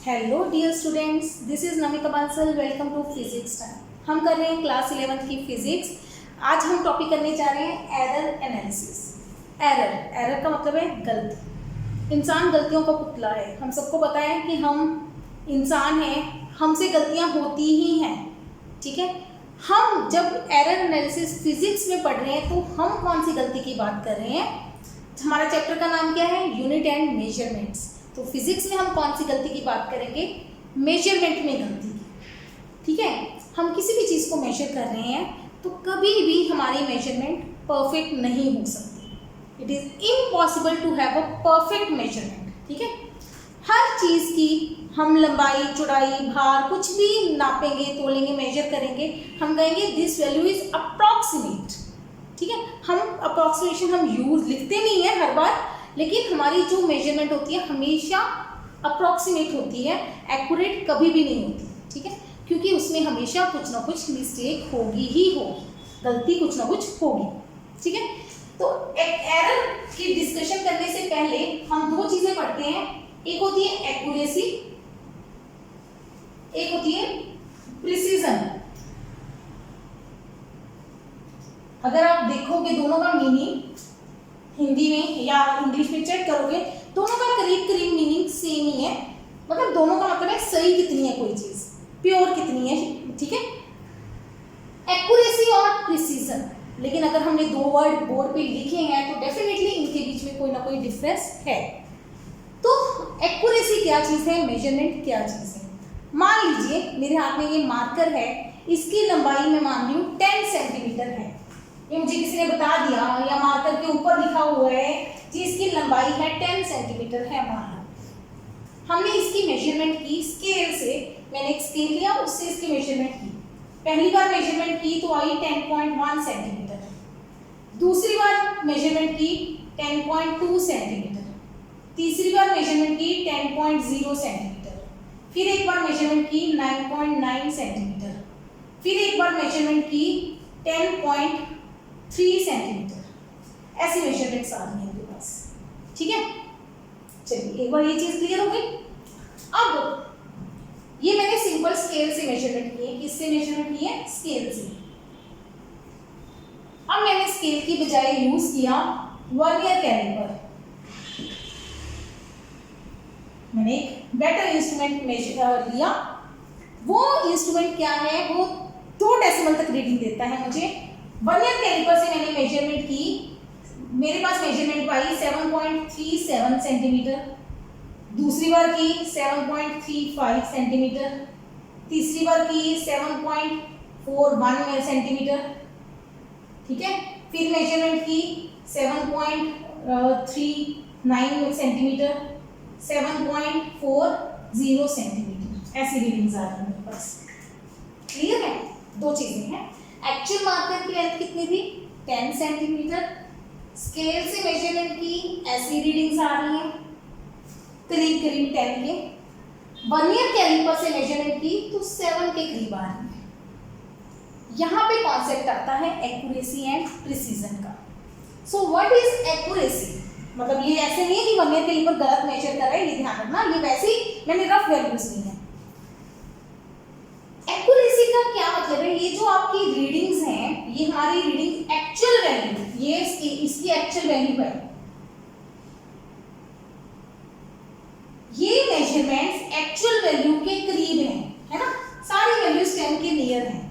Hello dear students, this is Namika Bansal. Welcome to physics time. हम कर रहे हैं क्लास 11th की फिजिक्स। आज हम टॉपिक करने जा रहे हैं एरर एनालिसिस। एरर का मतलब है गलती। इंसान गलतियों का पुतला है। हम सबको पता है कि हम इंसान हैं, हमसे गलतियां होती ही हैं। ठीक है, हम जब एरर एनालिसिस फिजिक्स में पढ़ रहे हैं तो हम कौन सी गलती की बात कर रहे हैं? हमारा चैप्टर का नाम क्या है? Unit and measurements. तो फिजिक्स में हम कौन सी गलती की बात करेंगे? मेजरमेंट में गलती की। ठीक है, हम किसी भी चीज़ को मेजर कर रहे हैं तो कभी भी हमारी मेजरमेंट परफेक्ट नहीं हो सकती। It is impossible to have a perfect measurement. ठीक है, हर चीज़ की हम लंबाई, चौड़ाई, भार कुछ भी नापेंगे, तोलेंगे, मेजर करेंगे, हम कहेंगे दिस वैल्यू इज अप्रॉक्सीमेट। ठीक है, हम अप्रॉक्सीमेशन हम यूज लिखते नहीं है हर बार, लेकिन हमारी जो मेजरमेंट होती है हमेशा अप्रॉक्सीमेट होती है, एक्यूरेट कभी भी नहीं होती। ठीक है, क्योंकि उसमें हमेशा कुछ ना कुछ मिस्टेक होगी ही होगी, गलती कुछ ना कुछ होगी। ठीक है, तो एक एरर की डिस्कशन करने से पहले हम दो चीजें पढ़ते हैं। एक होती है एक्यूरेसी, एक होती है प्रिसीजन। अगर आप देखोगे दोनों का मीनिंग हिंदी में या इंग्लिश में चेक करोगे, दोनों का करीब करीब मीनिंग सेम ही है। मतलब दोनों का मतलब है सही कितनी है कोई चीज, प्योर कितनी है। ठीक है, एक्यूरेसी और प्रिसीजन। लेकिन अगर हमने दो वर्ड बोर्ड पे लिखे हैं तो डेफिनेटली इनके बीच में कोई ना कोई डिफरेंस है। तो एक्यूरेसी क्या चीज है, मेजरमेंट क्या चीज है? मान लीजिए मेरे हाथ में ये मार्कर है, इसकी लंबाई मैं मान ली हूँ 10 सेंटीमीटर है। ये मुझे किसी ने बता दिया या मार्कर के ऊपर लिखा हुआ है कि इसकी लंबाई है 10 सेंटीमीटर है। मान लो हमने इसकी मेजरमेंट की स्केल से, मैंने एक स्केल लिया, उससे इसकी मेजरमेंट की। पहली बार मेजरमेंट की तो आई 10.1 सेंटीमीटर, दूसरी बार मेजरमेंट की 10.2 सेंटीमीटर, तीसरी बार मेजरमेंट की 10.0 सेंटीमीटर, फिर एक बार मेजरमेंट की 9.9 सेंटीमीटर, फिर एक बार मेजरमेंट की 10.3 सेंटीमीटर। ऐसी मेजरमेंट्स आ रही हैं मेरे पास। ठीक है, चलिए एक बार ये चीज क्लियर हो गई। अब ये मैंने सिंपल स्केल से मेजरमेंट की है। किससे मेजरमेंट की है? स्केल से। अब मैंने स्केल की बजाय यूज किया वर्नियर कैलिपर। मैंने एक बेटर इंस्ट्रूमेंट मेजर लिया। वो इंस्ट्रूमेंट क्या है? वो 2 डेसिमल तक रीडिंग देता है मुझे। वर्नियर कैलिपर से मैंने मेजरमेंट की, मेरे पास मेजरमेंट आई 7.37 सेंटीमीटर, दूसरी बार की 7.35 सेंटीमीटर, तीसरी बार की 7.41 सेंटीमीटर। ठीक है, फिर मेजरमेंट की 7.39 सेंटीमीटर, 7.40 सेंटीमीटर। ऐसी रीडिंग्स आ रही है मेरे पास। क्लियर है? दो चीजें हैं। एक्चुअल मार्कर की लेंथ कितनी थी? 10 सेंटीमीटर। स्केल से मेजरमेंट की ऐसी रीडिंग्स आ रही हैं करीब करीब 10 के। वर्नियर कैलिपर से मेजरमेंट की तो 7 के करीब आ रही है। यहाँ पे कॉन्सेप्ट आता है एक्यूरेसी एंड प्रिसीजन का। So what is accuracy? मतलब ये ऐसे नहीं है कि वर्नियर कैलिपर गलत मेजर कर रहा है, ये ध्यान रखना। ये वैसे ही मैंने रफ वैल्यूज ली है। एक्यूरेसी का क्या मतलब है? ये जो आपकी रीडिंग्स हैं, ये हमारी रीडिंग एक्चुअल वैल्यू, ये इसकी एक्चुअल वैल्यू है। ये मेजरमेंट्स एक्चुअल वैल्यू के करीब हैं, है ना? सारी वैल्यूज 10 के नियर हैं।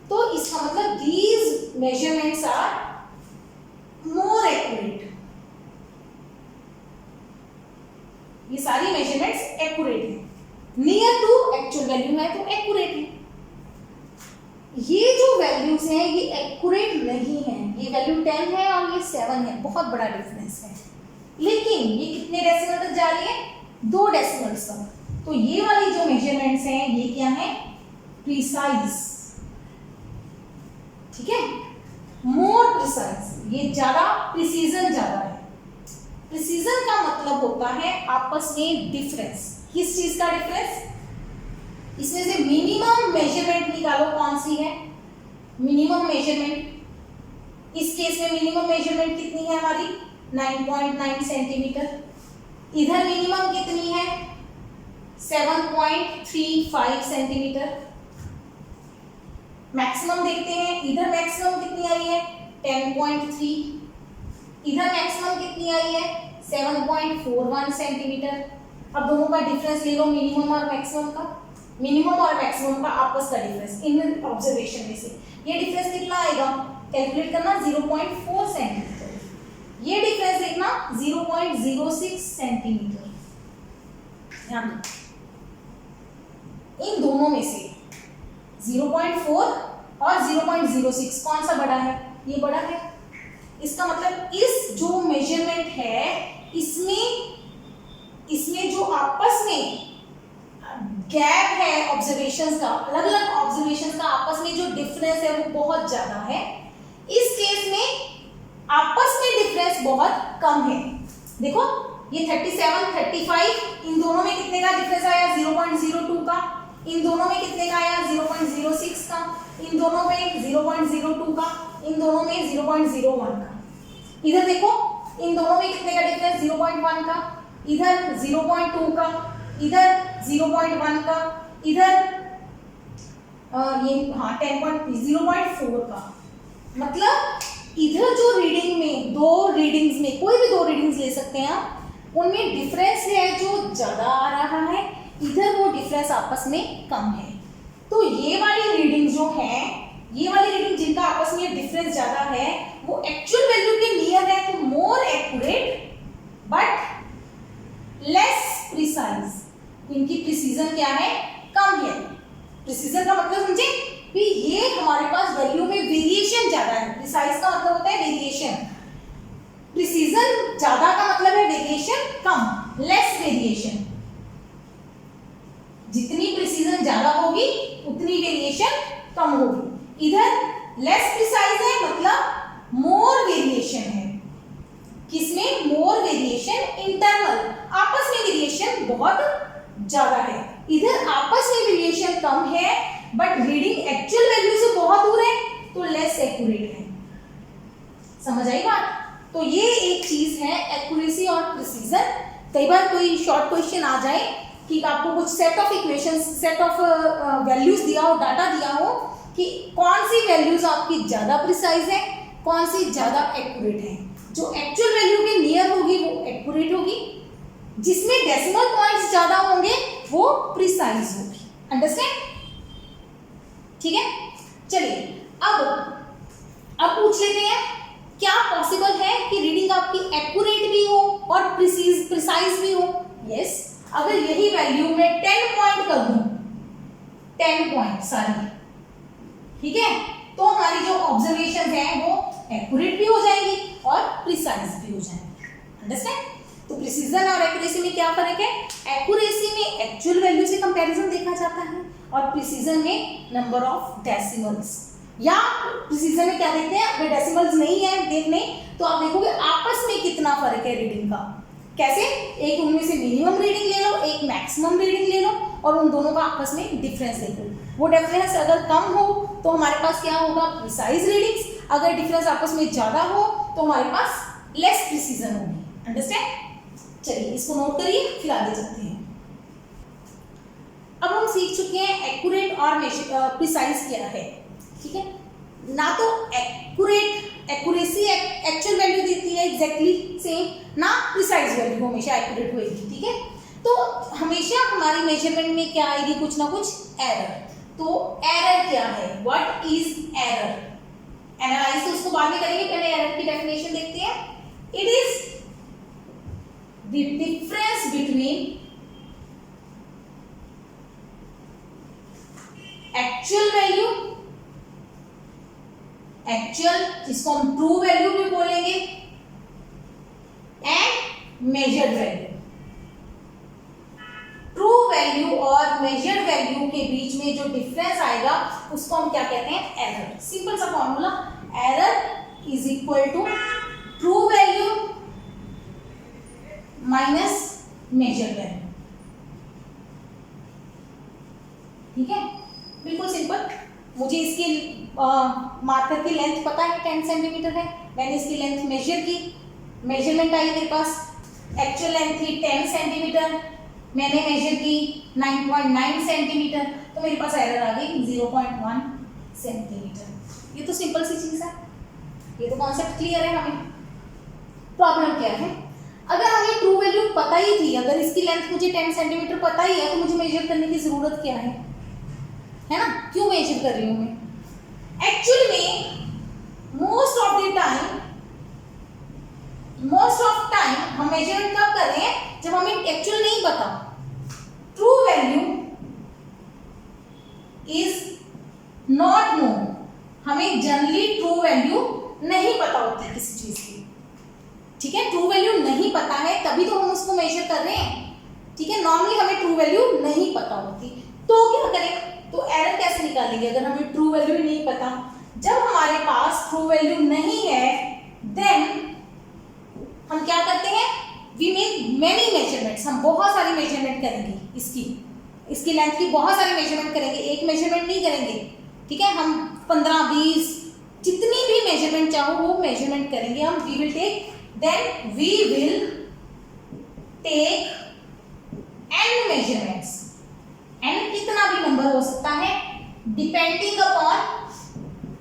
तो इसका मतलब these measurements are more accurate. ये सारी मेजरमेंट्स एक्यूरेट हैं, नियर टू एक्चुअल वैल्यू है तो एक्यूरेट है। ये जो वैल्यूज हैं ये एक्यूरेट नहीं है। ये वैल्यू 10 है और ये 7 है, बहुत बड़ा डिफरेंस है। लेकिन ये कितने डेसिमल तक जा रही है? 2 डेसिमल्स तक। तो ये वाली जो मेजरमेंट्स हैं ये क्या है? प्रिसाइज। ठीक है, मोर प्रिसाइज, ये ज्यादा प्रिसीजन ज्यादा है। प्रिसीजन का मतलब होता है आपस में डिफरेंस। किस चीज का डिफरेंस? इसमें से मिनिमम मेजरमेंट निकालो, कौन सी है मिनिमम मेजरमेंट? इस केस में मिनिमम मेजरमेंट कितनी है हमारी? 9.9 सेंटीमीटर। इधर मिनिमम कितनी है? 7 7.35 सेंटीमीटर। मैक्सिमम देखते हैं, इधर मैक्सिमम कितनी आई है 10.3, इधर मैक्सिमम कितनी आई है 7.41 सेंटीमीटर। अब दोनों का डिफरेंस ले लो, मिनिमम और मैक्सिमम का, मिनिमम और मैक्सिमम का आपस का डिफरेंस इन ऑब्जर्वेशन में से। ये डिफरेंस कितना आएगा, कैलकुलेट करना 0.4 सेंटीमीटर। ये डिफरेंस देखना 0.06 सेंटीमीटर। ध्यान दो, इन दोनों में से 0.4 और 0.06 कौन सा बड़ा है, ये बड़ा है। इसका मतलब इस जो मेजरमेंट है इसमें जो आपस में गैप है ऑब्जर्वेशंस का, अलग अलग ऑब्जर्वेशंस का आपस में जो डिफरेंस है वो बहुत ज्यादा है। इस केस में आपस में डिफरेंस बहुत कम है। देखो ये 37, 35, इन दोनों में कितने का डिफरेंस आया 0.02 का, इन दोनों में कितने का आया 0.06 का, इन दोनों में 0.02 का, इन दोनों में 0.01 का। इधर देखो इन दोनों में कितने का डिफरेंस 0.1 का, इधर 0.2 का, इधर 0.1 का, इधर ये 0.4 का। मतलब इधर जो रीडिंग में दो रीडिंग्स में कोई भी दो रीडिंग्स ले सकते हैं आप, उनमें डिफरेंस है जो ज्यादा आ रहा है, इधर वो डिफरेंस आपस में कम है। तो ये वाली रीडिंग जो है, ये वाली रीडिंग जिनका आपस में डिफरेंस ज्यादा है वो एक्चुअल वैल्यू के नियर है, तो more accurate but less precise. इनकी प्रिसीजन क्या है, कम है। प्रिसीजन का मतलब समझे कि ये हमारे पास वैल्यू में वेरिएशन ज्यादा है। प्रिसाइज का मतलब होता है वेरिएशन, प्रिसीजन ज्यादा का मतलब है वेरिएशन कम, लेस वेरिएशन। जितनी प्रिसीजन ज्यादा होगी उतनी वेरिएशन कम होगी। इधर लेस प्रिसाइज है मतलब मोर वेरिएशन है। किसमें मोर वेरिएशन, इंटरनल, आपस में वेरिएशन बहुत ज्यादा है। इधर आपस में वेरिएशन कम है बट रीडिंग एक्चुअल वैल्यू से बहुत दूर है, तो लेस एक्यूरेट है। समझ आई बात। तो ये एक चीज है एक्यूरेसी और प्रिसीजन। कई बार कोई शॉर्ट क्वेश्चन आ जाए कि आपको कुछ set of equations, set of values दिया हो, डाटा दिया हो कि कौन सी वैल्यूज आपकी ज्यादा प्रिसाइज है, कौन सी ज्यादा एक्यूरेट है। जो एक्चुअल वैल्यू के नियर होगी वो एक्यूरेट होगी, जिसमें डेसिमल पॉइंट्स ज्यादा होंगे वो प्रिसाइज होगी। अंडरस्टैंड, ठीक है। चलिए अब पूछ लेते हैं, क्या पॉसिबल है कि रीडिंग आपकी एक्यूरेट भी हो और प्रिसाइज भी हो। यस, अगर यही वैल्यू में 10 पॉइंट कर दूं, 10 पॉइंट सारी, ठीक है, तो हमारी जो ऑब्जर्वेशन है वो एक्यूरेट भी हो जाएंगी और प्रिसाइज भी हो जाएंगी। अंडरस्टैंड। तो प्रिसीजन और एक्यूरेसी में क्या फर्क है, एक्यूरेसी में एक्चुअल वैल्यू से कंपैरिजन देखा जाता है और प्रिसीजन में नंबर ऑफ डेसिमल्स। या प्रिसीजन में क्या देखते हैं, अगर डेसिमल्स नहीं है देखने तो आप देखोगे आपस में कितना फर्क है रीडिंग का। कैसे, एक उनमें से मिनिमम रीडिंग ले लो, एक मैक्सिमम रीडिंग ले लो और उन दोनों का आपस में डिफरेंस देखो। वो डिफरेंस अगर कम हो तो हमारे पास क्या होगा, प्रिसाइज रीडिंग्स। अगर डिफरेंस आपस में ज्यादा हो तो हमारे पास लेस प्रिसीजन होगी। अंडरस्टैंड। चलिए इसको नोट करिए, फिर आगे चलते हैं। अब हम सीख चुके हैं एक्यूरेट और प्रिसाइज क्या है, ठीक है। ना तो एक्यूरेसी एक्चुअल वैल्यू देती है एग्जैक्टली सेम, ना प्रिसाइज वैल्यू हमेशा एक्यूरेट होगी, ठीक है। तो हमेशा हमारी मेजरमेंट में क्या आएगी, कुछ ना कुछ एरर। तो एरर क्या है, व्हाट इज एरर। एनालाइज तो उसको बाद में करेंगे, पहले एरर की डेफिनेशन देखते हैं। It is the difference between actual value, actual जिसको हम ट्रू वैल्यू भी बोलेंगे, and measured value. True value और मेजर्ड वैल्यू के बीच में जो डिफरेंस आएगा उसको हम क्या कहते हैं, एरर। सिंपल सा formula, error is equal to true value minus measure value, ठीक है, बिल्कुल सिंपल। मुझे इसकी मार्कर की लेंथ पता है 10 सेंटीमीटर है, मैंने इसकी लेंथ मेजर की, मेजरमेंट आई मेरे पास, एक्चुअल लेंथ थी 10 सेंटीमीटर, मैंने मेजर की 9.9 सेंटीमीटर, तो मेरे पास एरर आ गई 0.1 सेंटीमीटर। ये तो सिंपल सी चीज़ है, ये तो कॉन्सेप्ट क्लियर है हमें। प्रॉब्लम क्या है, अगर हमें ट्रू वैल्यू पता ही थी, अगर इसकी लेंथ मुझे 10 सेंटीमीटर पता ही है, तो मुझे मेजर करने की ज़रूरत क्या है ना? क्यों मेजर कर रही हूँ मैं? एक्चुअली में मोस्ट ऑफ टाइम हम मेजरमेंट कब कर रहे हैं, जब हमें एक्चुअल नहीं पता। True value is not known, हमें जनरली ट्रू वैल्यू नहीं पता होती किसी चीज की, ठीक है। ट्रू वैल्यू नहीं पता है तभी तो हम उसको मेजर कर रहे हैं, ठीक है। नॉर्मली हमें ट्रू वैल्यू नहीं पता होती, तो क्या करें? तो एरर कैसे निकालेंगे अगर हमें ट्रू वैल्यू ही नहीं पता? जब हमारे पास ट्रू वैल्यू नहीं है, देन हम क्या करते हैं? वी मेक मेनी मेजरमेंट्स, हम बहुत सारी मेजरमेंट करेंगे, इसकी लेंथ की बहुत सारी मेजरमेंट करेंगे, एक मेजरमेंट नहीं करेंगे, ठीक है। हम 15-20 जितनी भी मेजरमेंट चाहो वो मेजरमेंट करेंगे हम। We will take n measurements, n कितना भी नंबर हो सकता है, डिपेंडिंग अपॉन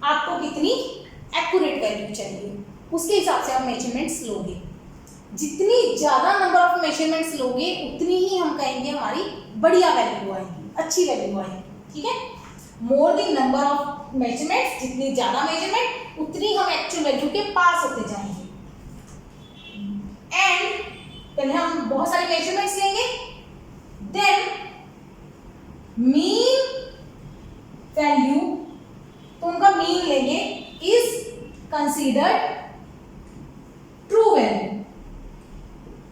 आपको कितनी एक्यूरेट वैल्यू चाहिए, उसके हिसाब से आप मेजरमेंट्स लोगे। जितनी ज्यादा नंबर ऑफ मेजरमेंट्स लोगे उतनी ही हम कहेंगे हमारी बढ़िया वैल्यू आएगी, अच्छी वैल्यू आएगी, ठीक है। More the number of measurements, जितनी ज्यादा मेजरमेंट उतनी हम एक्चुअल वैल्यू के पास होते जाएंगे। एंड पहले हम बहुत सारे मेजरमेंट्स लेंगे, देन मीन वैल्यू, तो उनका मीन लेंगे, इज कंसीडर्ड ट्रू वैल्यू।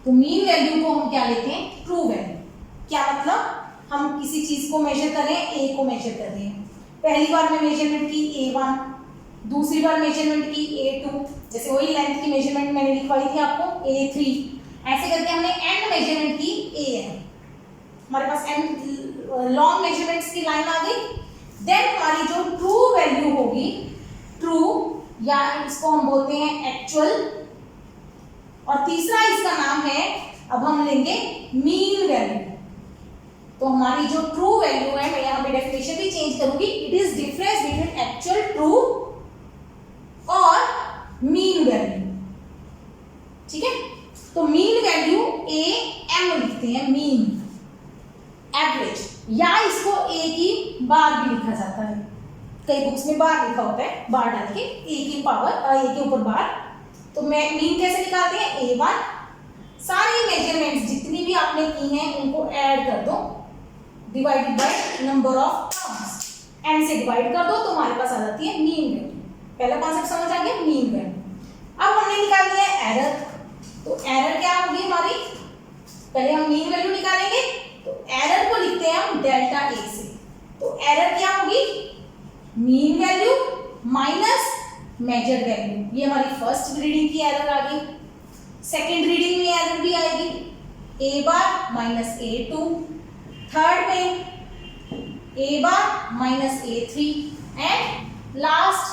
तो मीन वैल्यू को हम क्या लेते हैं? True value. क्या मतलब? हम किसी चीज को मेजर कर रहे हैं, ए को मेजर कर रहे हैं, पहली बार में मेजरमेंट की A1, दूसरी बार मेजरमेंट की A2, जैसे वही लेंथ की मेजरमेंट मैंने लिखवाई थी आपको A3, ऐसे करके हमने n मेजरमेंट की AN, हमारे पास n लॉन्ग मेजरमेंट्स की लाइन आ गई। देन हमारी जो ट्रू वैल्यू होगी, ट्रू या इसको हम बोलते हैं एक्चुअल, और तीसरा इसका नाम है, अब हम लेंगे मीन वैल्यू। तो हमारी जो ट्रू वैल्यू है, मैं यहाँ पे डेफिनेशन भी चेंज करूंगी, it is difference between actual true और मीन वैल्यू, ठीक है। तो मीन वैल्यू AM लिखते हैं, मीन एवरेज, या इसको A की बार भी लिखा जाता है, कई बुक्स में बार लिखा होता है, बार डाल के A की पावर, A के ऊपर बार। तो मैं मीन कैसे निकालते हैं? A1, सारी मेजरमेंट्स जितनी भी आपने की हैं उनको ऐड कर दो, divided by number of terms, n से डिवाइड कर दो, तो हमारे पास आ जाती है मीन वैल्यू। पहला कॉन्सेप्ट समझ आ गया, मीन वैल्यू। अब हमने निकालनी है एरर, तो एरर क्या होगी हमारी? पहले हम मीन वैल्यू निकालेंगे, तो एरर को लिखते हैं हम डेल्टा A से। तो एरर क्या होगी? Mean value minus measured value, ये हमारी फर्स्ट रीडिंग की एरर आ गई। सेकेंड रीडिंग में एरर भी आएगी, A bar minus A2, third में A bar minus A3, and last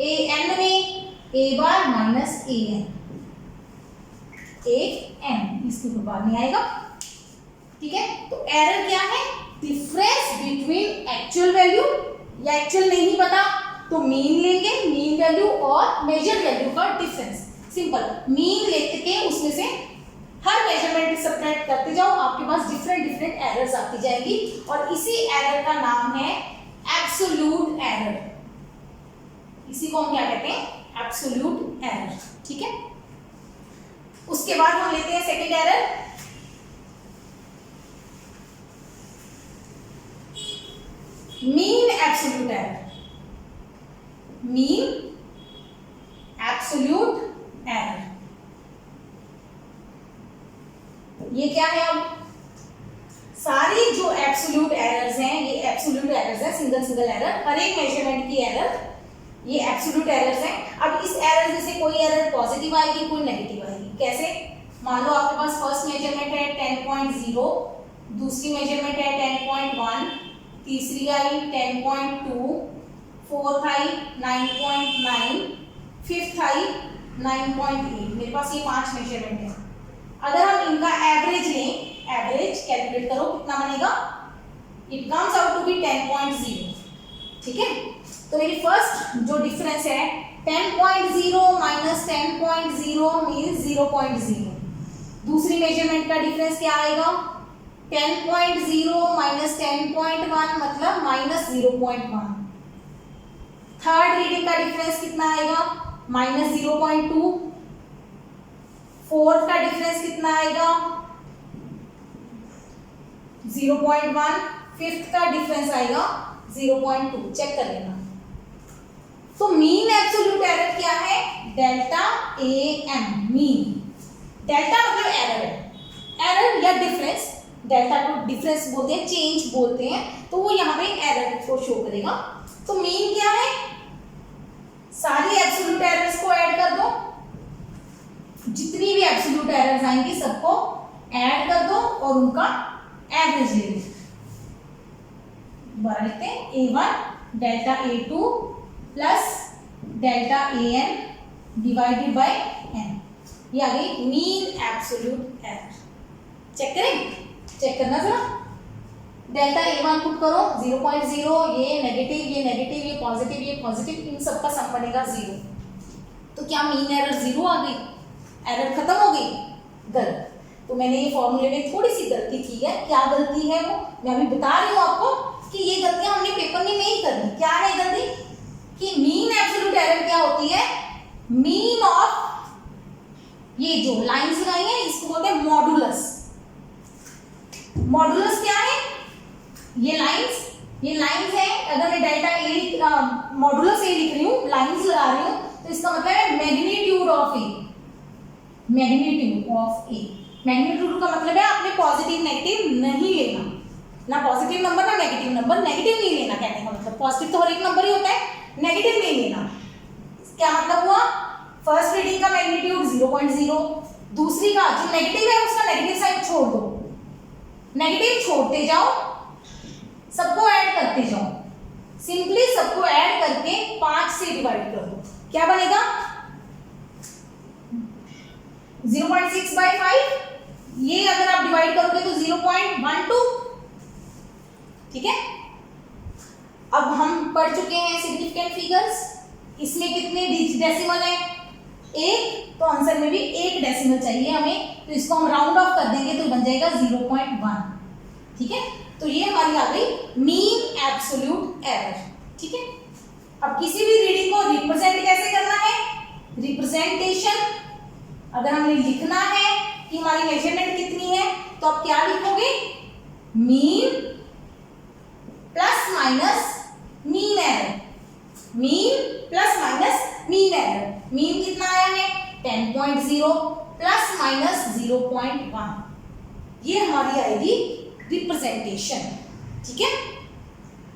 AN में A bar minus AN, AN इसके ऊपर बार नहीं आएगा, ठीक है। तो एरर क्या है? डिफरेंस बिटवीन एक्चुअल वैल्यू, या एक्चुअल नहीं पता तो मीन लेंगे, मीन वैल्यू और मेजर वैल्यू का डिफरेंस, सिंपल। मीन लेके उसमें से हर मेजरमेंट सब्ट्रैक्ट करते जाओ, आपके पास डिफरेंट एरर्स आती जाएगी, और इसी एरर का नाम है एब्सोल्यूट एरर। इसी को हम क्या कहते हैं? एब्सोल्यूट एरर, ठीक है। उसके बाद हम लेते हैं second error, mean absolute error. Mean absolute error, ये क्या है? अब सारी जो एब्सोल्यूट एरर्स हैं, ये एब्सोल्यूट एरर्स हैं, सिंगल एरर, हर एक मेजरमेंट की एरर, ये एब्सोल्यूट एरर्स हैं। अब इस एरर में से कोई एरर पॉजिटिव आएगी, कोई नेगेटिव आएगी। कैसे? मान लो आपके पास फर्स्ट मेजरमेंट है 10.0, दूसरी मेजरमेंट है 10.1, तीसरी आई 10.2, फोर्थ आई 9.9, फिफ्थ आई 9.8। मेरे पास ये 5 मेजरमेंट है। अगर हम इनका एवरेज लें, एवरेज कैलकुलेट करो, कितना बनेगा, it comes out to be 10.0। ठीक है, तो मेरी फर्स्ट जो डिफरेंस है 10.0 माइनस 10.0 मीन्स 0.0। दूसरी मेजरमेंट का डिफरेंस क्या आएगा, 10.0 माइनस 10.1 मतलब माइनस 0.1। थर्ड रीडिंग का डिफरेंस कितना आएगा, माइनस 0.2। फोर्थ का डिफरेंस कितना आएगा, 0.1। फिफ्थ का डिफरेंस आएगा 0.2। चेक कर लेना। तो मीन एब्सोल्यूट एरर क्या है, delta a m. Mean, delta मतलब एरर है, एरर या डिफरेंस, डेल्टा को डिफरेंस बोलते हैं, चेंज बोलते हैं, तो वो यहाँ पे एरर को शो करेगा। तो मीन क्या है, सारी एब्सोल्यूट एरर्स को ऐड कर दो, जितनी भी एब्सोल्यूट एरर्स आएंगी सबको ऐड कर दो और उनका एवरेज ले लो। दोबारा लिखते हैं, A1 delta A2 plus delta AN divided by n। ये आ गई मीन एब्सोल्यूट एरर। चेक करें, चेक करना जरा। डेल्टा A1 पुट करो 0.0, ये नेगेटिव, ये नेगेटिव, ये पॉजिटिव, ये पॉजिटिव, इन सब का सम बनेगा 0। तो क्या मीन एरर 0 आ गई, एरर खत्म हो गई? गलत। तो मैंने ये फॉर्मूले में थोड़ी सी गलती की है। क्या गलती है वो मैं अभी बता रही हूँ आपको कि ये गलतियां हमने पेपर में नहीं करनी। क्या है गलती, कि मीन एब्सोल्यूट एरर क्या होती है, मीन ऑफ, ये जो लाइंस लगाई है इसको बोलते हैं मॉडुलस। मॉडुलस क्या है, ये लाइंस है। अगर मैं डेल्टा ए मॉडुलस ए लिख रही हूँ, लाइंस लगा रही हूँ, तो इसका मतलब है magnitude of A. Magnitude of A, magnitude का मतलब है आपने पॉजिटिव नेगेटिव नहीं लेना, ना पॉजिटिव नंबर ना नेगेटिव नंबर। नेगेटिव नहीं लेना कहने का मतलब, पॉजिटिव तो हर एक नंबर ही होता है, नेगेटिव नहीं लेना। क्या मतलब हुआ, फर्स्ट रीडिंग का मैग्नीट्यूड 0.0, दूसरी का जो नेगेटिव है उसका नेगेटिव साइन छोड़ दो, नेगेटिव छोड़ते जाओ, सबको ऐड करते जाओ। सिंपली सबको ऐड करके 5 से डिवाइड कर दो, क्या बनेगा 0.6/5। ये अगर आप डिवाइड करोगे तो 0.12। ठीक है, अब हम पढ़ चुके हैं सिग्निफिकेंट फिगर्स। इसमें कितने डेसिमल है, 1, तो आंसर में भी 1 डेसिमल चाहिए हमें, तो इसको हम राउंड ऑफ कर देंगे तो बन जाएगा 0.1। ठीक है, तो ये हमारी आ गई मीन एब्सोल्यूट एरर। ठीक है, अब किसी भी रीडिंग को रिप्रेजेंट कैसे करना है, रिप्रेजेंटेशन, अगर हमें लिखना है कि हमारी मेजरमेंट कितनी है तो आप क्या लिखोगे, mean plus minus mean error. Mean plus minus mean error. Mean कितना आया है 10.0 प्लस माइनस 0.1, ये हमारी आएगी रिप्रेजेंटेशन। ठीक है,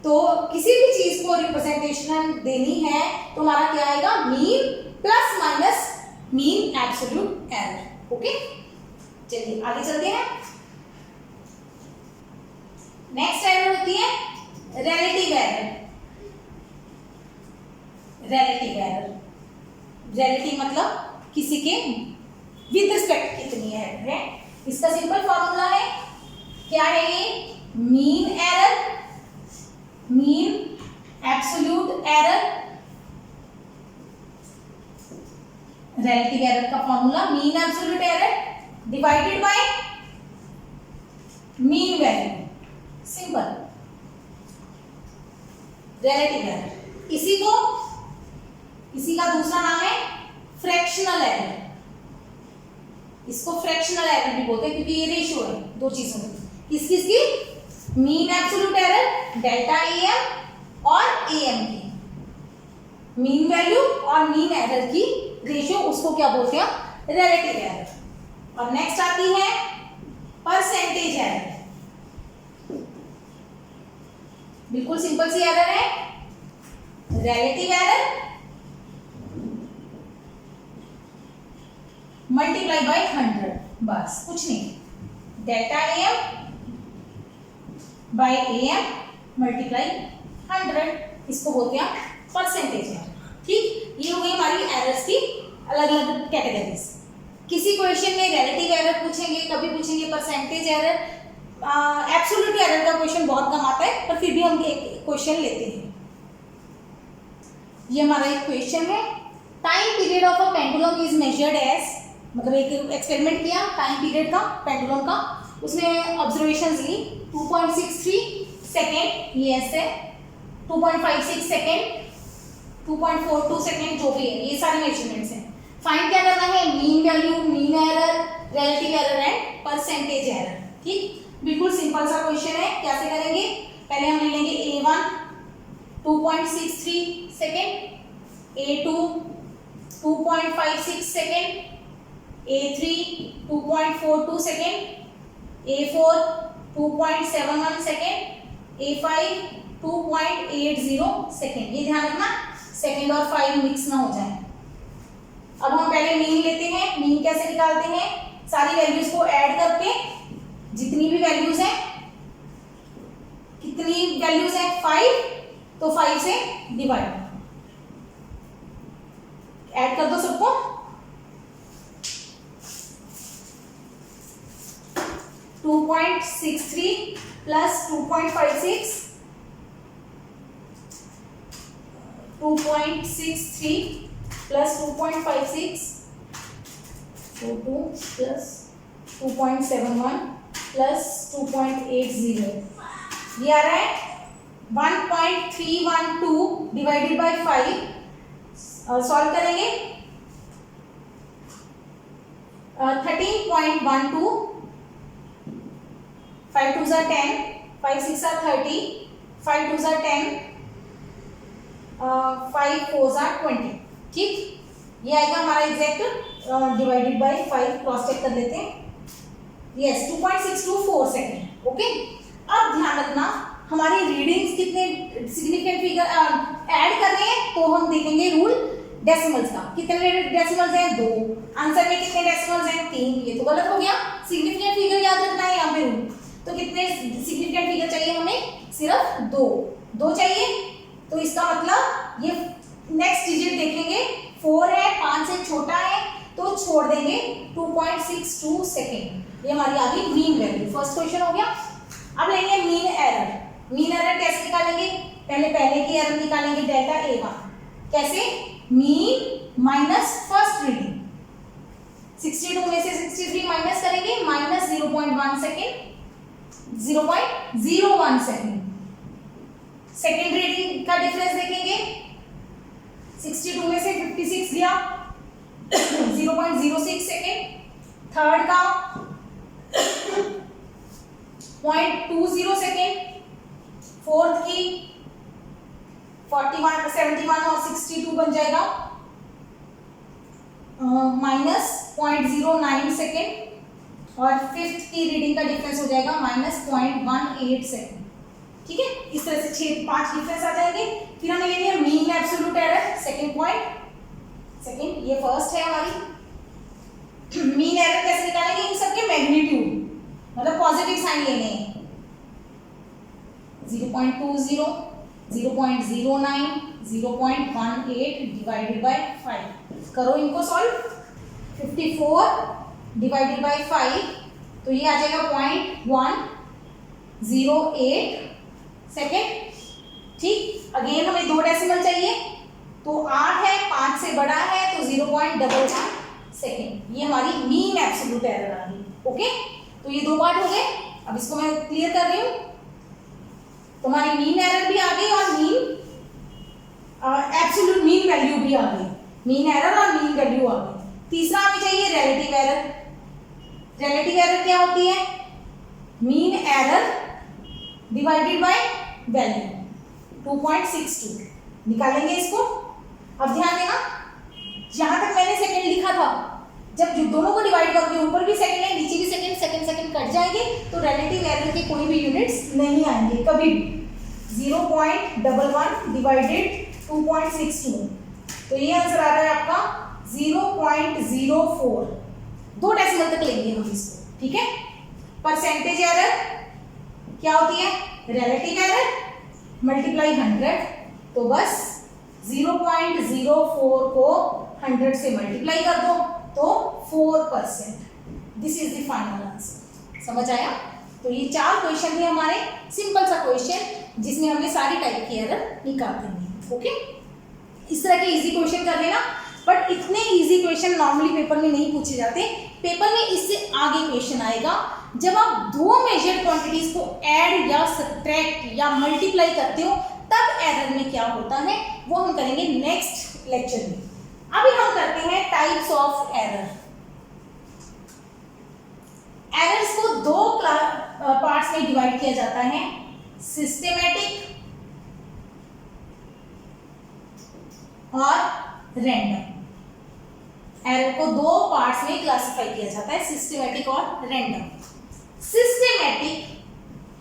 तो किसी भी चीज को रिप्रेजेंटेशन देनी है तो हमारा क्या आएगा, mean plus minus mean absolute error. Okay, चलिए आगे चलते हैं। नेक्स्ट एरर होती है relative error. Relative error, relative मतलब किसी के विद रिस्पेक्ट कितनी है। इसका सिंपल फॉर्मूला है, क्या है ये, mean error, mean absolute error. Relative error का formula mean absolute error divided by mean value, simple. Relative error, इसी का दूसरा नाम है फ्रैक्शनल एरर। इसको फ्रैक्शनल एरर भी बोलते हैं क्योंकि ये रेशियो है दो चीजों में। किसकी, mean absolute error delta m और एम की, मीन वैल्यू और मीन एरर की रेशियो, उसको क्या बोलते हैं, रिलेटिव एरर। और नेक्स्ट आती है परसेंटेज एरर। बिल्कुल सिंपल सी एरर है, रिलेटिव एरर मल्टीप्लाई बाय 100, बस कुछ नहीं। Delta m by m multiply 100, इसको बोलते हैं परसेंटेज एरर। ठीक, ये हो गई हमारी एरर्स की अलग अलग कैटेगरीज। किसी क्वेश्चन में रिलेटिव एरर पूछेंगे, कभी पूछेंगे परसेंटेज एरर, एब्सोल्यूट एरर का क्वेश्चन बहुत कम आता है, पर फिर भी हम एक क्वेश्चन लेते हैं। ये हमारा एक क्वेश्चन है, time period of a pendulum is measured as, मतलब एक एक्सपेरिमेंट किया टाइम पीरियड का पेंडुलम का, उसमें ऑब्जर्वेशंस ली 2.63 सेकेंड, ये ऐसे 2.56 सेकेंड, 2.42 सेकेंड, जो भी है ये सारे मेजरमेंट्स हैं। फाइंड क्या करना है, mean value, mean error, relative error and percentage error. ठीक, बिल्कुल सिंपल सा क्वेश्चन है। कैसे करेंगे, पहले हम ले लेंगे A1 2.63 second, A2 2.56 second, A3 2.42 second, A4 2.71 second, A5 2.80 second. ये ध्यान रखना सेकेंड और 5 मिक्स ना हो जाए। अब हम पहले मीन लेते हैं। मीन कैसे निकालते हैं, सारी वैल्यूज को ऐड करके, जितनी भी वैल्यूज हैं, कितनी वैल्यूज हैं 5, तो 5 से डिवाइड ऐड कर दो सबको। 2.63 प्लस 2.56, 2.63 प्लस 2.56, 2 प्लस 2.71 प्लस 2.80, ये आ रहा है 1.312 डिवाइडेड बाय 5। सॉल्व करेंगे 13.12, 5 2 10, 5 6 30, 5 2 10, 5 4 20। ठीक, ये आएगा हमारा exact divided by 5। Cross check कर लेते हैं, यस 2.624 सेकेंड। ओके, अब ध्यान रखना हमारी रीडिंग्स कितने सिग्निफिकेंट फिगर ऐड कर रहे हैं, तो हम देखेंगे रूल डेसिमल्स का। कितने डेसिमल्स हैं, 2। आंसर में कितने डेसिमल्स हैं, 3। ये तो गलत हो गया, सिग्निफिकेंट फिगर याद रखना है यहाँ पे रूल। तो कितने सिग्निफिकेंट फिगर चाहिए हमें, सिर्फ 2 चाहिए। तो इसका मतलब ये नेक्स्ट डिजिट देखेंगे 4 है, 5 से छोटा है, तो छोड़ देंगे 2.62 सेकेंड। ये हमारी आ गई मीन वैल्यू। फर्स्ट क्वेश्चन हो गया। अब लेंगे मीन एरर। मीन एरर कैसे निकालेंगे, पहले की एरर निकालेंगे डेल्टा A1। कैसे, मीन माइनस फर्स्ट रीडिंग, 62 में से 63 माइनस करेंगे, minus 0.1 second, 0.01 second. Second reading का डिफरेंस देखेंगे, 62 में से 56 गया, 0.06 सेकेंड। थर्ड का 0.20 सेकेंड। फोर्थ की 41, 71 और 62 बन जाएगा, माइनस 0.09 सेकेंड। और फिफ्थ की रीडिंग का डिफरेंस हो जाएगा माइनस 0.18 सेकेंड। ठीक है, इस तरह से 5 डिफरेंस आ जाएंगे। फिर हमें लेनी है mean absolute error, second point. Second, ये फर्स्ट है हमारी। मीन एरर कैसे निकालेंगे, इन सबके मैग्नीट्यूड, मतलब पॉजिटिव साइन लेने हैं। 0.20, 0.09, 0.18 डिवाइडेड बाय 5। करो इनको सॉल्व। 54 डिवाइडेड बाय 5, तो ये आ जाएगा 0.108 सेकेंड। ठीक, अगेन हमें 2 डेसिमल चाहिए, तो 8 है, 5 से बड़ा है, तो 0.11 सेकेंड। ये हमारी मीन एब्सोल्यूट एरर आ गई। ओके, तो ये 2 पार्ट हो गए। अब इसको मैं क्लियर कर रही हूँ। तुम्हारी मीन एरर भी आ गई और मीन एब्सोल्यूट मीन वैल्यू भी आ गई। मीन एरर और मीन वैल्यू आ गई। तीसरा हमें चाहिए रिलेटिव एरर। रिलेटिव एरर क्या होती है, mean error divided by value 2.62। निकालेंगे इसको। अब ध्यान देना, जहां तक मैंने सेकंड लिखा था, जब दोनों को डिवाइड करोगे, ऊपर भी सेकंड है, नीचे भी सेकंड, सेकंड कट जाएंगे, तो रिलेटिव एरर के कोई भी यूनिट्स नहीं आएंगे कभी भी। 0.11 डिवाइडेड 2.62, तो ये आंसर आ रहा है आपका 0.04। 2 डेसिमल तक लेंगे हम इसको। ठीक है, परसेंटेज एरर क्या होती है, रिलेटिव एरर मल्टीप्लाई 100, तो बस 0.04 को 100 से मल्टीप्लाई कर दो, तो 4%। This is the final answer. समझ आया? तो ये 4 क्वेश्चन थे हमारे, सिंपल सा क्वेश्चन जिसमें हमने सारी टाइप की एरर निकाल देनी है। ओके, इस तरह के इजी क्वेश्चन कर लेना, बट इतने इजी क्वेश्चन नॉर्मली पेपर में नहीं पूछे जाते। पेपर में इससे आगे क्वेश्चन आएगा, जब आप 2 मेजर्ड क्वांटिटीज को ऐड या सब्ट्रैक्ट या मल्टीप्लाई करते हो तब एरर में क्या होता है, वो हम करेंगे नेक्स्ट लेक्चर में। अभी हम करते हैं टाइप्स ऑफ एरर। एरर्स को 2 पार्ट्स में डिवाइड किया जाता है, सिस्टेमेटिक और रैंडम। एरर को 2 पार्ट्स में क्लासिफाई किया जाता है, सिस्टेमेटिक और रैंडम। सिस्टेमेटिक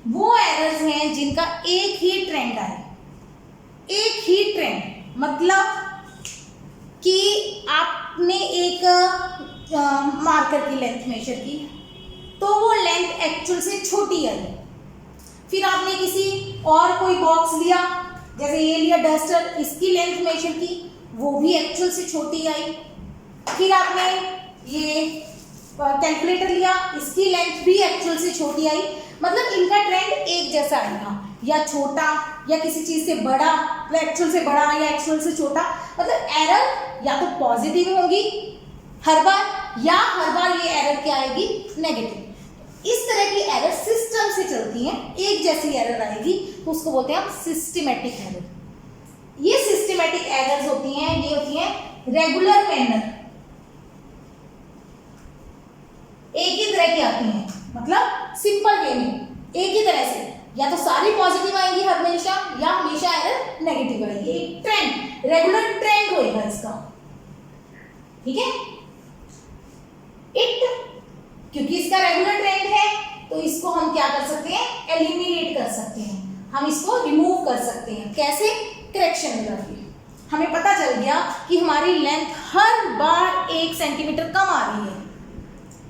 वो एरर्स हैं जिनका एक ही ट्रेंड आए, एक ही ट्रेंड, मतलब कि आपने एक मार्कर की लेंथ मेजर की तो वो लेंथ एक्चुअल से छोटी आई, फिर आपने किसी और कोई बॉक्स लिया, जैसे ये लिया डस्टर, इसकी लेंथ मेजर की, वो भी एक्चुअल से छोटी आई, फिर आपने ये कैलकुलेटर लिया, इसकी लेंथ भी एक्चुअल से छोटी आई। मतलब इनका ट्रेंड एक जैसा आएगा, या छोटा या किसी चीज से बड़ा, तो एक्चुअल से बड़ा या एक्चुअल से छोटा। मतलब एरर या तो पॉजिटिव होगी हर बार, या हर बार ये एरर क्या आएगी, नेगेटिव। इस तरह की एरर सिस्टम से चलती हैं, एक जैसी एरर आएगी तो उसको बोलते हैं हम सिस्टेमेटिक एरर। ये सिस्टेमेटिक एरर्स होती हैं, ये होती हैं रेगुलर मैनर, एक ही तरह की आती हैं, मतलब सिंपल वे में एक ही तरह से, या तो सारी पॉजिटिव आएंगी हमेशा, या हमेशा एरर नेगेटिव आएगी। एक ट्रेंड, रेगुलर ट्रेंड होएगा इसका, ठीक है। इट, क्योंकि इसका रेगुलर ट्रेंड है तो इसको हम क्या कर सकते हैं, एलिमिनेट कर सकते हैं, हम इसको रिमूव कर सकते हैं। कैसे? करेक्शन में जाके हमें पता चल गया कि हमारी लेंथ हर बार 1 सेंटीमीटर कम आ रही है,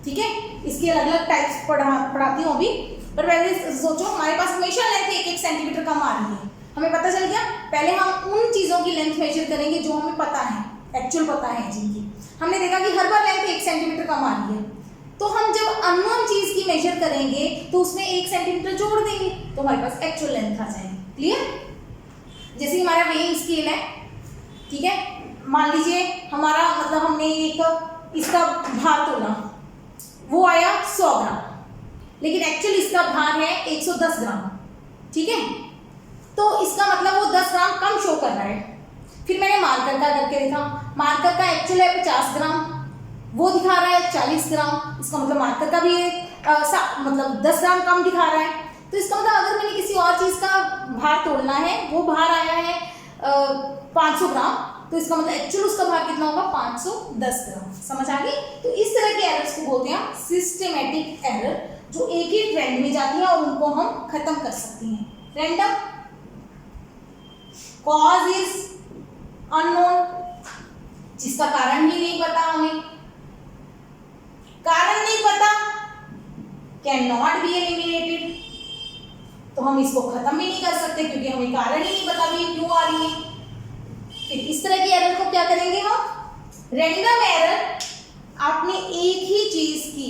ठीक है। इसकी अलग अलग टाइप्स पढ़ाती हूँ अभी, पर पहले सोचो हमारे पास हमेशा लेंथ 1-1 सेंटीमीटर कम आ रही है, हमें पता चल गया। पहले हम उन चीज़ों की लेंथ मेजर करेंगे जो हमें पता है, एक्चुअल पता है जिनकी। हमने देखा कि हर बार लेंथ 1 सेंटीमीटर कम आ रही है, तो हम जब अननोन चीज़ की मेजर करेंगे तो उसमें 1 सेंटीमीटर जोड़ देंगे तो हमारे पास एक्चुअल लेंथ आ जाएगी। क्लियर? जैसे हमारा वेइंग स्केल है, ठीक है, मान लीजिए हमारा मतलब हमने एक इसका भार तोला, वो आया 100 ग्राम, लेकिन एक्चुअली इसका भार है 110 ग्राम, ठीक है। तो इसका मतलब वो 10 ग्राम कम शो कर रहा है। फिर मैंने मार्कर का करके देखा, मार्कर का एक्चुअल है 50 ग्राम, वो दिखा रहा है 40 ग्राम, इसका मतलब मार्कर का भी मतलब 10 ग्राम कम दिखा रहा है। तो इसका मतलब अगर मैंने किसी और चीज़ का भार तोड़ना है, वो भार आया है 500 ग्राम, तो इसका मतलब एक्चुअल उसका भार कितना होगा, 510 ग्राम। समझ आ गई? तो इस तरह के एरर्स को बोलते हैं सिस्टेमेटिक एरर, जो एक ही ट्रेंड में जाती है और उनको हम खत्म कर सकते हैं। रैंडम, कॉज इज अननोन, जिसका कारण ही नहीं पता हमें, कारण नहीं पता, कैन नॉट बी एलिमिनेटेड, तो हम इसको खत्म भी नहीं कर सकते क्योंकि हमें कारण ही नहीं पता भी क्यों आ रही है। फिर इस तरह की एरर को क्या करेंगे हम, रैंडम एरर। आपने एक ही चीज की,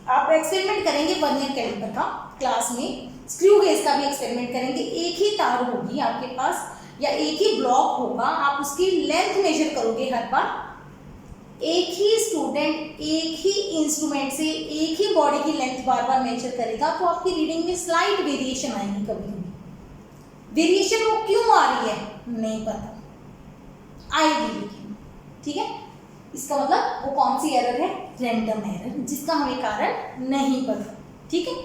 आप एक्सपेरिमेंट करेंगे वर्नियर कैलिपर का क्लास में, स्क्रू गेज का भी एक्सपेरिमेंट करेंगे। एक ही तार होगी आपके पास या एक ही ब्लॉक होगा, आप उसकी लेंथ मेजर करोगे हर बार। एक ही स्टूडेंट एक ही इंस्ट्रूमेंट से एक ही बॉडी की लेंथ बार बार मेजर करेगा तो आपकी रीडिंग में स्लाइट वेरिएशन आएगी। कभी कभी वेरिएशन वो क्यों आ रही है नहीं पता, आएगी लेकिन, ठीक है। इसका मतलब वो कौन सी एरर है, रैंडम एरर, जिसका हमें कारण नहीं पता, ठीक है।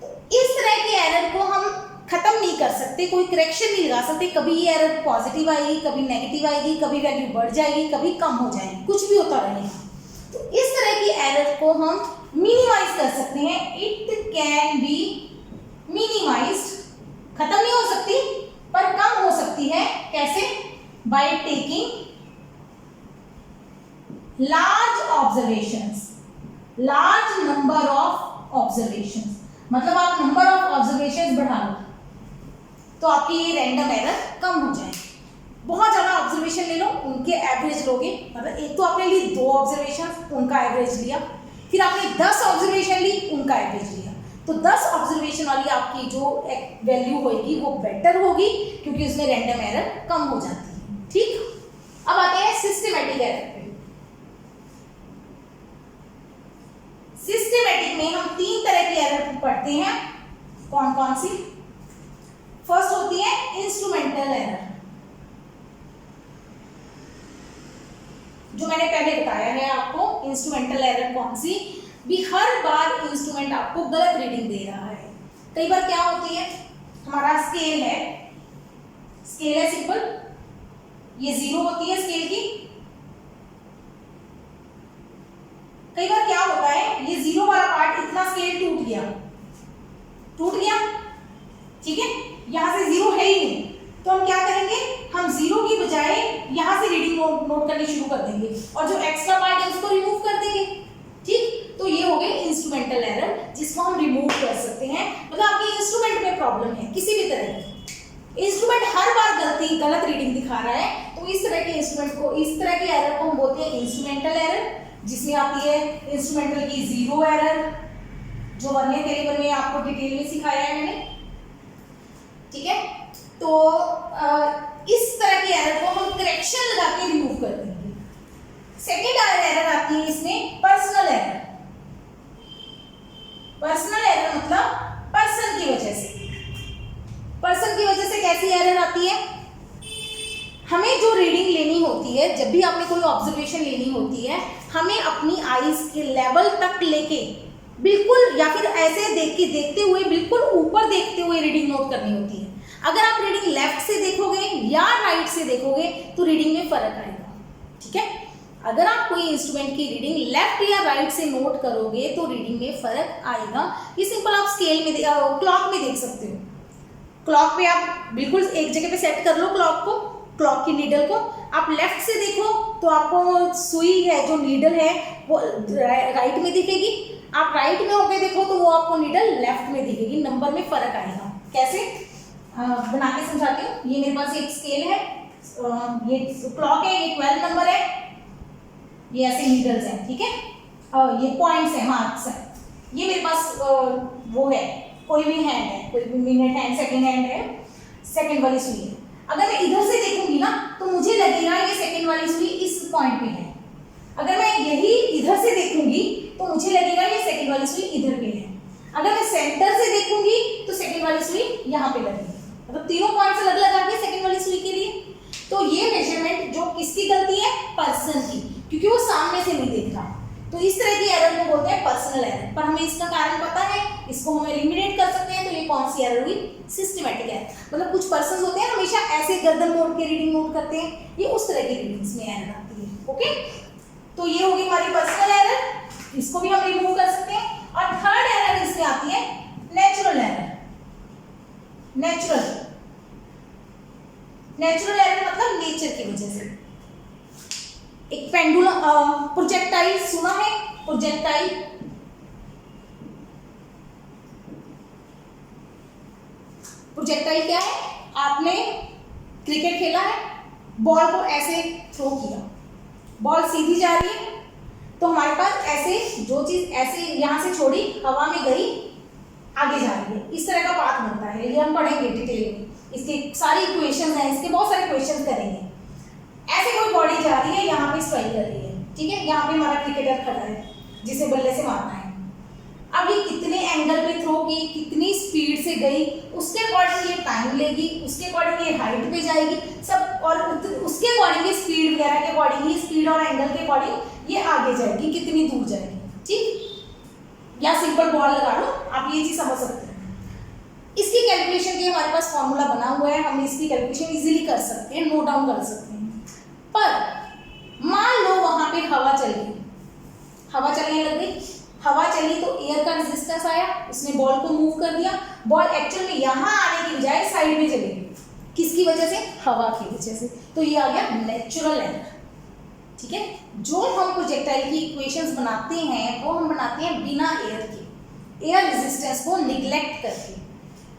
तो इस तरह की एरर को हम खत्म नहीं कर सकते, कोई करेक्शन नहीं लगा सकते। कभी ये एरर पॉजिटिव आएगी, कभी नेगेटिव आएगी, कभी वैल्यू बढ़ जाएगी, कभी कम हो जाएगी, कुछ भी होता रहेगा। तो इस तरह की एरर को हम मिनिमाइज कर सकते हैं। इट कैन बी मिनिमाइज्ड, खत्म नहीं हो सकती पर कम हो सकती है। कैसे? By taking large observations, large number of observations. मतलब आप नंबर ऑफ ऑब्जर्वेशंस बढ़ा लो तो आपकी ये रैंडम एरर कम हो जाएगी। बहुत ज़्यादा ऑब्जर्वेशन ले लो, उनके एवरेज लोगे, मतलब एक तो आपने ली 2 ऑब्जर्वेशन, उनका एवरेज लिया, फिर आपने 10 ऑब्जर्वेशन ली, उनका एवरेज लिया, तो 10 ऑब्जर्वेशन वाली आपकी जो वैल्यू होगी वो बेटर होगी, क्योंकि उसमें रैंडम एरर कम हो जाती है। ठीक, अब आते हैं सिस्टमैटिक एरर पे। सिस्टमैटिक में हम 3 तरह की एरर पढ़ते हैं। कौन कौन सी? फर्स्ट होती है इंस्ट्रूमेंटल एरर, जो मैंने पहले बताया है आपको। इंस्ट्रूमेंटल एरर कौन सी? भी हर बार इंस्ट्रूमेंट आपको गलत रीडिंग दे रहा है। कई बार क्या होती है, हमारा स्केल है सिंपल, ये 0 होती है स्केल की। कई बार क्या होता है, ये 0 वाला पार्ट, इतना स्केल टूट गया, ठीक है, यहां से 0 है ही नहीं, तो हम क्या करेंगे, हम 0 की बजाय यहां से रीडिंग नोट करनी शुरू कर देंगे और जो एक्स्ट्रा पार्ट है उसको रिमूव कर देंगे। ठीक, तो ये हो गई इंस्ट्रूमेंटल एरर, जिसको हम रिमूव कर सकते हैं। मतलब आपके इंस्ट्रूमेंट में प्रॉब्लम है किसी भी तरह की, इंस्ट्रूमेंट हर बार गलत रीडिंग दिखा रहा है, तो इस तरह के इंस्ट्रूमेंट को, इस तरह की एरर को हम बोलते हैं इंस्ट्रूमेंटल एरर, जिसमें आती है इंस्ट्रूमेंटल की 0 एरर, जो वर्नियर कैलिपर में आपको डिटेल में सिखाया है मैंने। ठीक है, तो इस तरह की एरर को हम करेक्शन लगा के रिमूव कर देंगे। सेकेंड एरर आती है इसमें पर्सनल एरर। पर्सनल एरर मतलब पर्सन की वजह से। पर्सन की वजह से कैसी एरर आती है? हमें जो रीडिंग लेनी होती है, जब भी आपने कोई ऑब्जर्वेशन लेनी होती है, हमें अपनी आईज के लेवल तक लेके बिल्कुल, या फिर ऐसे देखते हुए बिल्कुल ऊपर देखते हुए रीडिंग नोट करनी होती है। अगर आप रीडिंग लेफ्ट से देखोगे या राइट से देखोगे तो रीडिंग में फर्क आएगा। ठीक है, अगर आप कोई इंस्ट्रूमेंट की रीडिंग लेफ्ट या राइट से नोट करोगे तो रीडिंग में फर्क आएगा। ये सिंपल आप स्केल में, क्लॉक में देख सकते हो। क्लॉक पे आप बिल्कुल एक जगह पे सेट कर लो क्लॉक को, क्लॉक की नीडल को। आप लेफ्ट से देखो तो आपको सुई है, जो नीडल है वो राइट में दिखेगी। आप राइट में होके देखो तो वो आपको नीडल लेफ्ट में दिखेगी। नंबर में फर्क आएगा। कैसे बना के समझाती हूँ। ये मेरे पास एक स्केल है, ये क्लॉक है, ये 12 नंबर है, ये ऐसे नीडल्स हैं। ठीक है, ये पॉइंट्स हैं, मार्क्स हैं। ये मेरे पास वो है, कोई भी हैंड है, कोई भी मिनट हैंड, सेकंड हैंड है, सेकंड वाली सुई है। अगर मैं इधर से देखूंगी ना तो मुझे लगेगा ये सेकंड वाली सुई इस पॉइंट पे है। अगर मैं यही इधर से देखूंगी तो मुझे लगेगा ये सेकंड वाली सुई इधर पे है। अगर मैं सेंटर से देखूंगी तो सेकंड वाली सुई यहाँ पे लगेगी। मतलब तीनों पॉइंट्स अलग लगा के सेकंड वाली सुई के लिए। तो ये मेजरमेंट जो किसकी गलती है? पर्सन की, क्योंकि वो सामने से नहीं देख रहा। तो इस तरह की एरर को बोलते हैं पर्सनल एरर। पर हमें इसका कारण पता है, इसको हम एलिमिनेट कर सकते हैं। तो ये कौन सी एरर हुई? Systematic error. मतलब कुछ पर्सन होते हैं हमेशा ऐसे गर्दन मोड़ के रीडिंग नोट करते हैं, ये उस तरह की रीडिंग्स में एरर आती है। ओके, तो ये होगी हमारी पर्सनल एरर, इसको भी हम रिमूव कर सकते हैं। और थर्ड एरर इसमें आती है नेचुरल एरर। नेचुरल एरर मतलब नेचर की वजह से। एक पेंडुलम, प्रोजेक्टाइल सुना है? प्रोजेक्टाइल, प्रोजेक्टाइल क्या है? आपने क्रिकेट खेला है, बॉल को ऐसे थ्रो किया, बॉल सीधी जा रही है, तो हमारे पास ऐसे जो चीज ऐसे यहां से छोड़ी, हवा में गई, आगे जा रही है। इस तरह का पाथ बनता है, ये हम पढ़ेंगे डिटेल में। इसके सारी इक्वेशंस हैं, इसके बहुत सारे क्वेश्चंस करेंगे। ऐसे कोई बॉडी जा रही है, यहाँ पे स्ट्राइक कर रही है। ठीक है, यहाँ पे हमारा क्रिकेटर खड़ा है जिसे बल्ले से मारना है। अब ये कितने एंगल पे थ्रो की, कितनी स्पीड से गई, उसके अकॉर्डिंग ये टाइम लेगी, उसके अकॉर्डिंग ये हाइट पे जाएगी सब, और उसके अकॉर्डिंग ये स्पीड वगैरह के अकॉर्डिंग, ये स्पीड और एंगल के अकॉर्डिंग ये आगे जाएगी, कितनी दूर जाएगी। ठीक, या सिंपल बॉल लगा लो, आप ये चीज समझ सकते हैं। इसकी कैलकुलेशन के हमारे पास फॉर्मूला बना हुआ है, हम इसकी कैलकुलेशन इजीली कर सकते हैं, नोट डाउन कर सकते हैं। पर मान लो वहां पे हवा चल गई, हवा चलने लग गई, हवा चली तो एयर का रेजिस्टेंस आया, उसने बॉल को मूव कर दिया। बॉल एक्चुअल में यहाँ आने की बजाय साइड में चली गई, किसकी वजह से? हवा की वजह से। तो ये आ गया नेचुरल एरर। ठीक है, जो हम प्रोजेक्टाइल की इक्वेशंस बनाते हैं वो हम बनाते हैं बिना एयर के, एयर रेजिस्टेंस को निग्लेक्ट करके।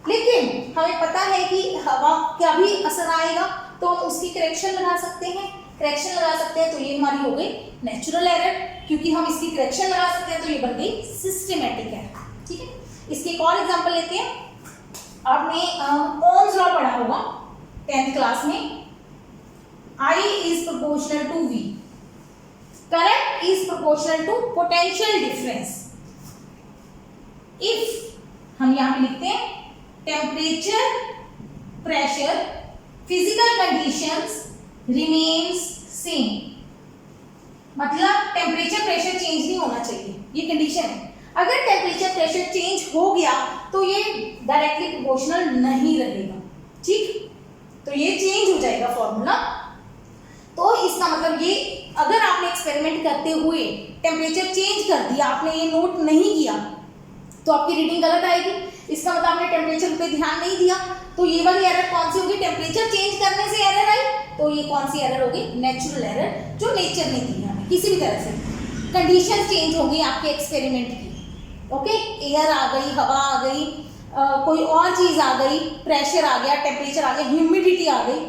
लेकिन हमें पता है कि हवा का भी असर आएगा, तो हम उसकी करेक्शन लगा सकते हैं। करेक्शन लगा सकते हैं तो ये हमारी हो गई नेचुरल एरर, क्योंकि हम इसकी करेक्शन लगा सकते हैं तो ये बन गई सिस्टमेटिक एरर। ठीक है, इसके एक और एग्जांपल लेते हैं। आपने ओम्स लॉ पढ़ा होगा 10th क्लास में। I is proportional to V. Current is proportional to potential difference. If हम यहाँ पे लिखते हैं temperature, pressure, physical conditions remains same. मतलब टेम्परेचर प्रेशर चेंज नहीं होना चाहिए, ये कंडीशन है। अगर टेम्परेचर प्रेशर चेंज हो गया तो ये डायरेक्टली प्रोपोर्शनल नहीं रहेगा। ठीक, तो ये चेंज हो जाएगा फॉर्मूला। तो इसका मतलब ये, अगर आपने एक्सपेरिमेंट करते हुए टेम्परेचर चेंज कर दिया, आपने ये नोट नहीं किया, तो आपकी रीडिंग गलत आएगी। इसका मतलब आपने टेम्परेचर पे ध्यान नहीं दिया, तो ये वाली एरर कौन सी होगी? टेम्परेचर चेंज करने से एरर आई, तो ये कौन सी एरर होगी? नेचुरल एरर, जो नेचर ने दी हमें किसी भी तरह से। कंडीशन चेंज हो गई आपके एक्सपेरिमेंट की। ओके, एयर आ गई, हवा आ गई, कोई और चीज़ आ गई, प्रेशर आ गया, टेम्परेचर आ गया, ह्यूमिडिटी आ गई,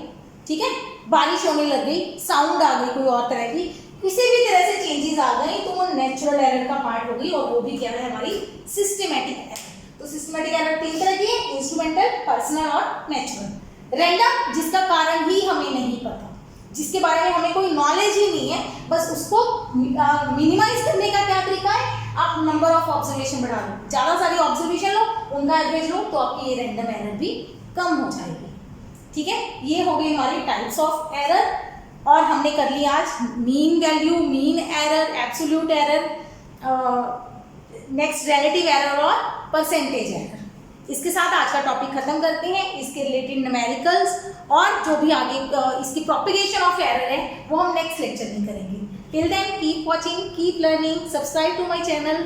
ठीक है, बारिश होने लग गई, साउंड आ गई कोई और तरह की, किसी भी तरह से चेंजेस आ गई तो वो नेचुरल एरर का पार्ट होगी, और वो भी क्या है? हमारी सिस्टमेटिक एरर। तो सिस्टमेटिक एरर 3 तरह की है, इंस्ट्रूमेंटल, पर्सनल और नेचुरल। रैंडम, जिसका कारण ही हमें नहीं पता, जिसके बारे में हमें कोई नॉलेज ही नहीं है, बस उसको मिनिमाइज करने का क्या तरीका है? आप नंबर ऑफ ऑब्जर्वेशन बढ़ा लो, ज़्यादा सारी ऑब्जर्वेशन लो, उनका एवरेज लो, तो आपकी ये रैंडम एरर भी कम हो जाएगी। ठीक है, ये हो गई हमारी टाइप्स ऑफ एरर। और हमने कर लिया आज mean value, mean error, absolute error, next relative error और परसेंटेज एरर। इसके साथ आज का टॉपिक खत्म करते हैं। इसके रिलेटेड न्यूमेरिकल्स और जो भी आगे इसकी प्रोपिगेशन ऑफ एरर है वो हम नेक्स्ट लेक्चर में करेंगे। Till then keep watching, keep learning, subscribe to my channel.